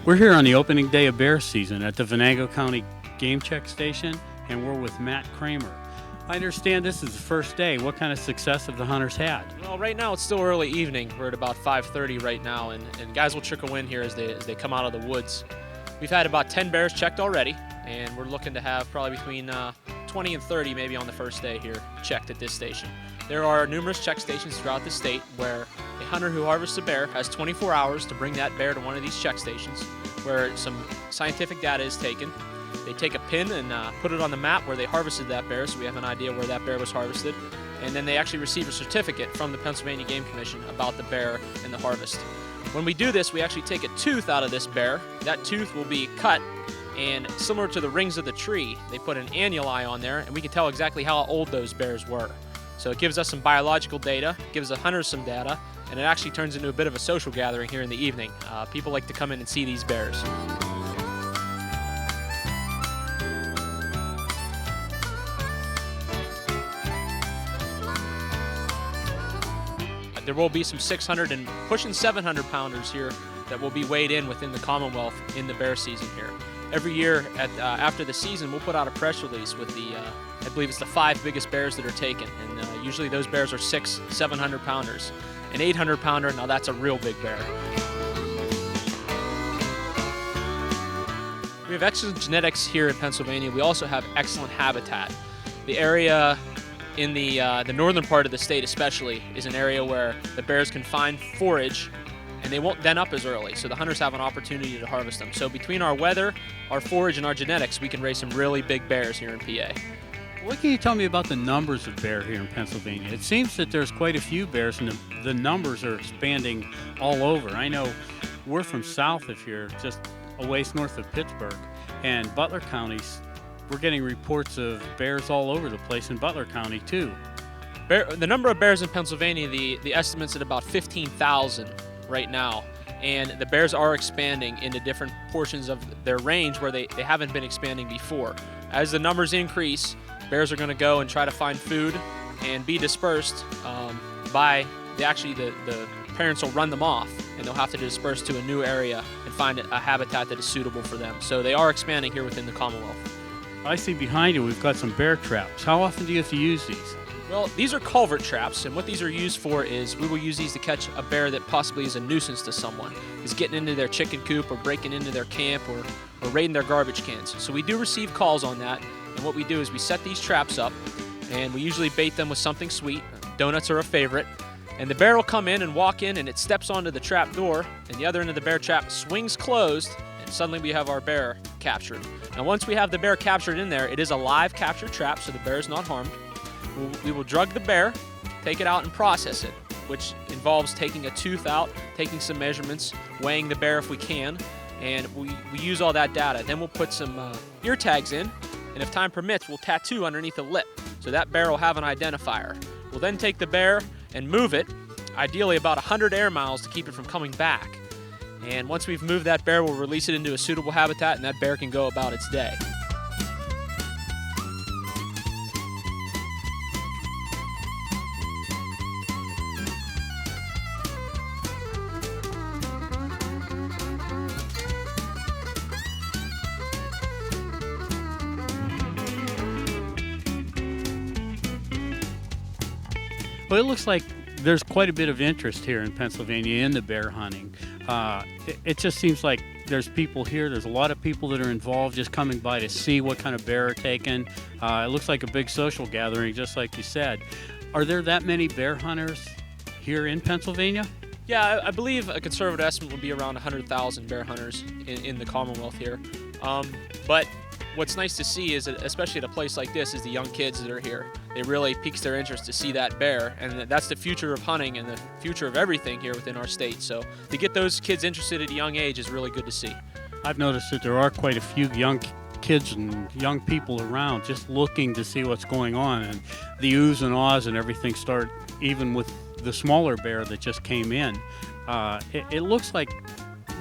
We're here on the opening day of bear season at the Venango County Game Check Station, and we're with Matt Kramer. I understand this is the first day. What kind of success have the hunters had? Well, right now it's still early evening. We're at about 5:30 right now, and guys will trickle in here as they come out of the woods. We've had about 10 bears checked already, and we're looking to have probably between 20 and 30 maybe on the first day here checked at this station. There are numerous check stations throughout the state where a hunter who harvests a bear has 24 hours to bring that bear to one of these check stations where some scientific data is taken. They take a pin and put it on the map where they harvested that bear, so we have an idea where that bear was harvested. And then they actually receive a certificate from the Pennsylvania Game Commission about the bear and the harvest. When we do this, we actually take a tooth out of this bear. That tooth will be cut, and similar to the rings of the tree, they put an annuli on there, and we can tell exactly how old those bears were. So it gives us some biological data, gives the hunters some data, and it actually turns into a bit of a social gathering here in the evening. People like to come in and see these bears. There will be some 600 and pushing 700 pounders here that will be weighed in within the Commonwealth in the bear season here. Every year after the season, we'll put out a press release with I believe it's the 5 biggest bears that are taken, and usually those bears are 700 pounders. An 800 pounder, now that's a real big bear. We have excellent genetics here in Pennsylvania. We also have excellent habitat. The area in the northern part of the state especially is an area where the bears can find forage and they won't den up as early, so the hunters have an opportunity to harvest them. So between our weather, our forage, and our genetics, we can raise some really big bears here in PA. What can you tell me about the numbers of bear here in Pennsylvania? It seems that there's quite a few bears, and the numbers are expanding all over. I know we're from south of here, just a ways north of Pittsburgh, and Butler County's, we're getting reports of bears all over the place in Butler County too. The number of bears in Pennsylvania, the estimate's at about 15,000 right now, and the bears are expanding into different portions of their range where they haven't been expanding before. As the numbers increase, bears are going to go and try to find food and be dispersed by the parents will run them off, and they'll have to disperse to a new area and find a habitat that is suitable for them. So they are expanding here within the Commonwealth. I see behind you we've got some bear traps. How often do you have to use these? Well, these are culvert traps, and what these are used for is we will use these to catch a bear that possibly is a nuisance to someone, is getting into their chicken coop or breaking into their camp or raiding their garbage cans. So we do receive calls on that, and what we do is we set these traps up, and we usually bait them with something sweet. Donuts are a favorite. And the bear will come in and walk in, and it steps onto the trap door, and the other end of the bear trap swings closed, and suddenly we have our bear captured. Now once we have the bear captured in there, it is a live capture trap, so the bear is not harmed. We will drug the bear, take it out and process it, which involves taking a tooth out, taking some measurements, weighing the bear if we can, and we use all that data. Then we'll put some ear tags in, and if time permits, we'll tattoo underneath the lip, so that bear will have an identifier. We'll then take the bear and move it, ideally about 100 air miles to keep it from coming back. And once we've moved that bear, we'll release it into a suitable habitat, and that bear can go about its day. Well, it looks like there's quite a bit of interest here in Pennsylvania in the bear hunting. It just seems like there's people here. There's a lot of people that are involved just coming by to see what kind of bear are taken. It looks like a big social gathering, just like you said. Are there that many bear hunters here in Pennsylvania? Yeah, I believe a conservative estimate would be around 100,000 bear hunters in the Commonwealth here. But what's nice to see is, especially at a place like this, is the young kids that are here. It really piques their interest to see that bear, and that's the future of hunting and the future of everything here within our state. So to get those kids interested at a young age is really good to see. I've noticed that there are quite a few young kids and young people around just looking to see what's going on, and the oohs and ahs and everything start even with the smaller bear that just came in. It looks like,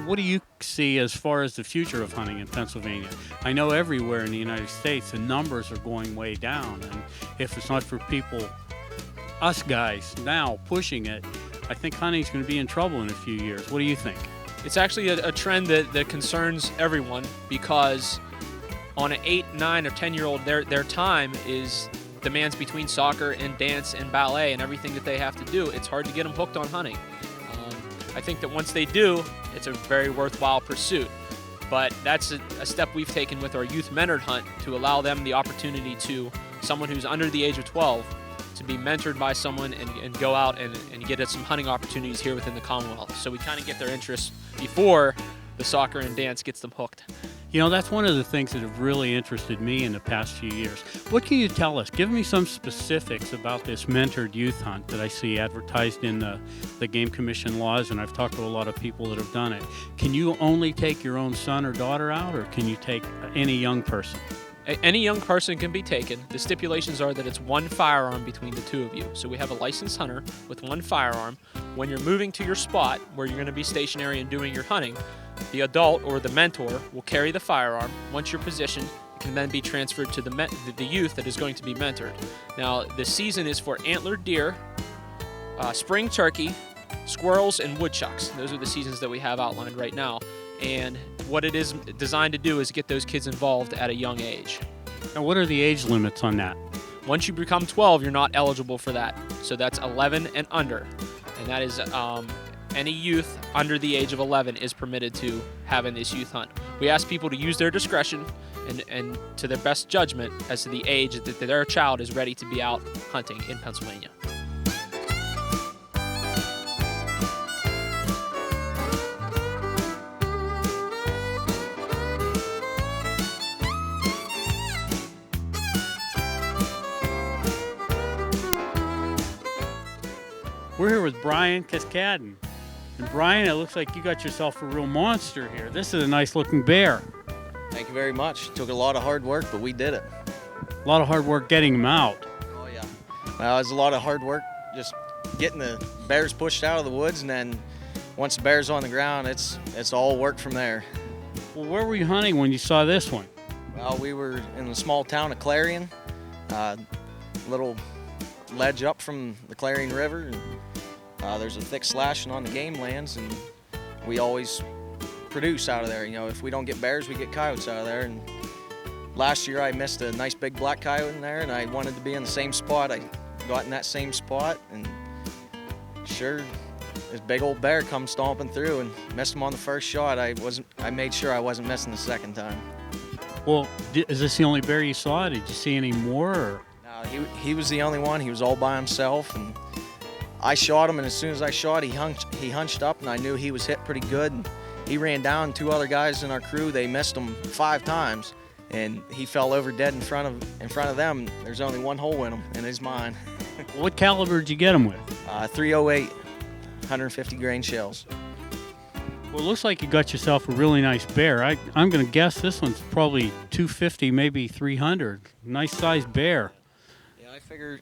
what do you see as far as the future of hunting in Pennsylvania? I know everywhere in the United States the numbers are going way down, and if it's not for people, us guys now pushing it, I think hunting's going to be in trouble in a few years. What do you think? It's actually a trend that concerns everyone, because on an 8, 9, or 10-year-old, their time demands between soccer and dance and ballet and everything that they have to do. It's hard to get them hooked on hunting. I think that once they do, it's a very worthwhile pursuit. But that's a step we've taken with our youth mentored hunt, to allow them the opportunity to, someone who's under the age of 12, to be mentored by someone and go out and get at some hunting opportunities here within the Commonwealth. So we kind of get their interest before the soccer and dance gets them hooked. You know, that's one of the things that have really interested me in the past few years. What can you tell us? Give me some specifics about this mentored youth hunt that I see advertised in the Game Commission laws, and I've talked to a lot of people that have done it. Can you only take your own son or daughter out, or can you take any young person? Any young person can be taken. The stipulations are that it's one firearm between the two of you. So we have a licensed hunter with one firearm. When you're moving to your spot where you're going to be stationary and doing your hunting, the adult or the mentor will carry the firearm. Once you're positioned, it can then be transferred to the youth that is going to be mentored. Now, the season is for antlered deer, spring turkey, squirrels, and woodchucks. Those are the seasons that we have outlined right now. And what it is designed to do is get those kids involved at a young age. Now, what are the age limits on that? Once you become 12, you're not eligible for that. So that's 11 and under. And that is any youth under the age of 11 is permitted to have in this youth hunt. We ask people to use their discretion and to their best judgment as to the age that their child is ready to be out hunting in Pennsylvania. We're here with Brian Cascadden. And Brian, it looks like you got yourself a real monster here. This is a nice looking bear. Thank you very much. Took a lot of hard work, but we did it. A lot of hard work getting him out. Oh yeah. Well, it was a lot of hard work just getting the bears pushed out of the woods, and then once the bear's on the ground, it's all work from there. Well, where were you hunting when you saw this one? Well, we were in the small town of Clarion, little ledge up from the Clarion River, and there's a thick slashing on the game lands, and we always produce out of there. You know, if we don't get bears, we get coyotes out of there. And last year I missed a nice big black coyote in there, and I wanted to be in the same spot. I got in that same spot, and sure, this big old bear come stomping through and missed him on the first shot. I made sure I wasn't missing the second time. Well, is this the only bear you saw? Did you see any more? Or? No, he was the only one. He was all by himself, and I shot him, and as soon as I shot, he hunched up, and I knew he was hit pretty good. And he ran down. 2 other guys in our crew, they missed him 5 times, and he fell over dead in front of them. There's only one hole in him, and it's mine. What caliber did you get him with? 308, 150 grain shells. Well, it looks like you got yourself a really nice bear. I'm going to guess this one's probably 250, maybe 300. Nice sized bear. Yeah,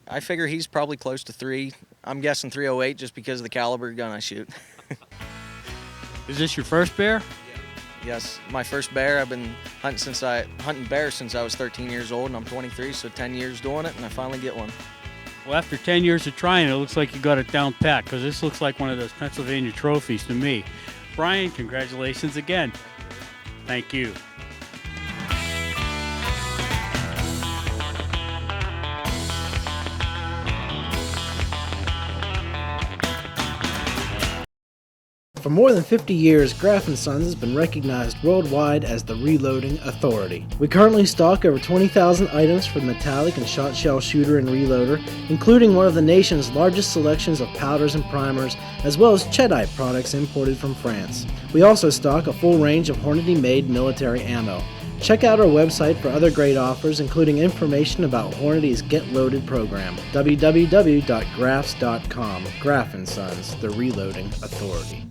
I figure he's probably close to 3. I'm guessing 308 just because of the caliber gun I shoot. Is this your first bear? Yes, my first bear. I've been hunting bears since I was 13 years old, and I'm 23, so 10 years doing it, and I finally get one. Well, after 10 years of trying it, looks like you got it down pat, because this looks like one of those Pennsylvania trophies to me. Brian, congratulations again. Thank you. For more than 50 years, Graf & Sons has been recognized worldwide as the reloading authority. We currently stock over 20,000 items for the metallic and shot shell shooter and reloader, including one of the nation's largest selections of powders and primers, as well as Cheddite products imported from France. We also stock a full range of Hornady-made military ammo. Check out our website for other great offers, including information about Hornady's Get Loaded program, www.grafs.com. Graf & Sons, the reloading authority.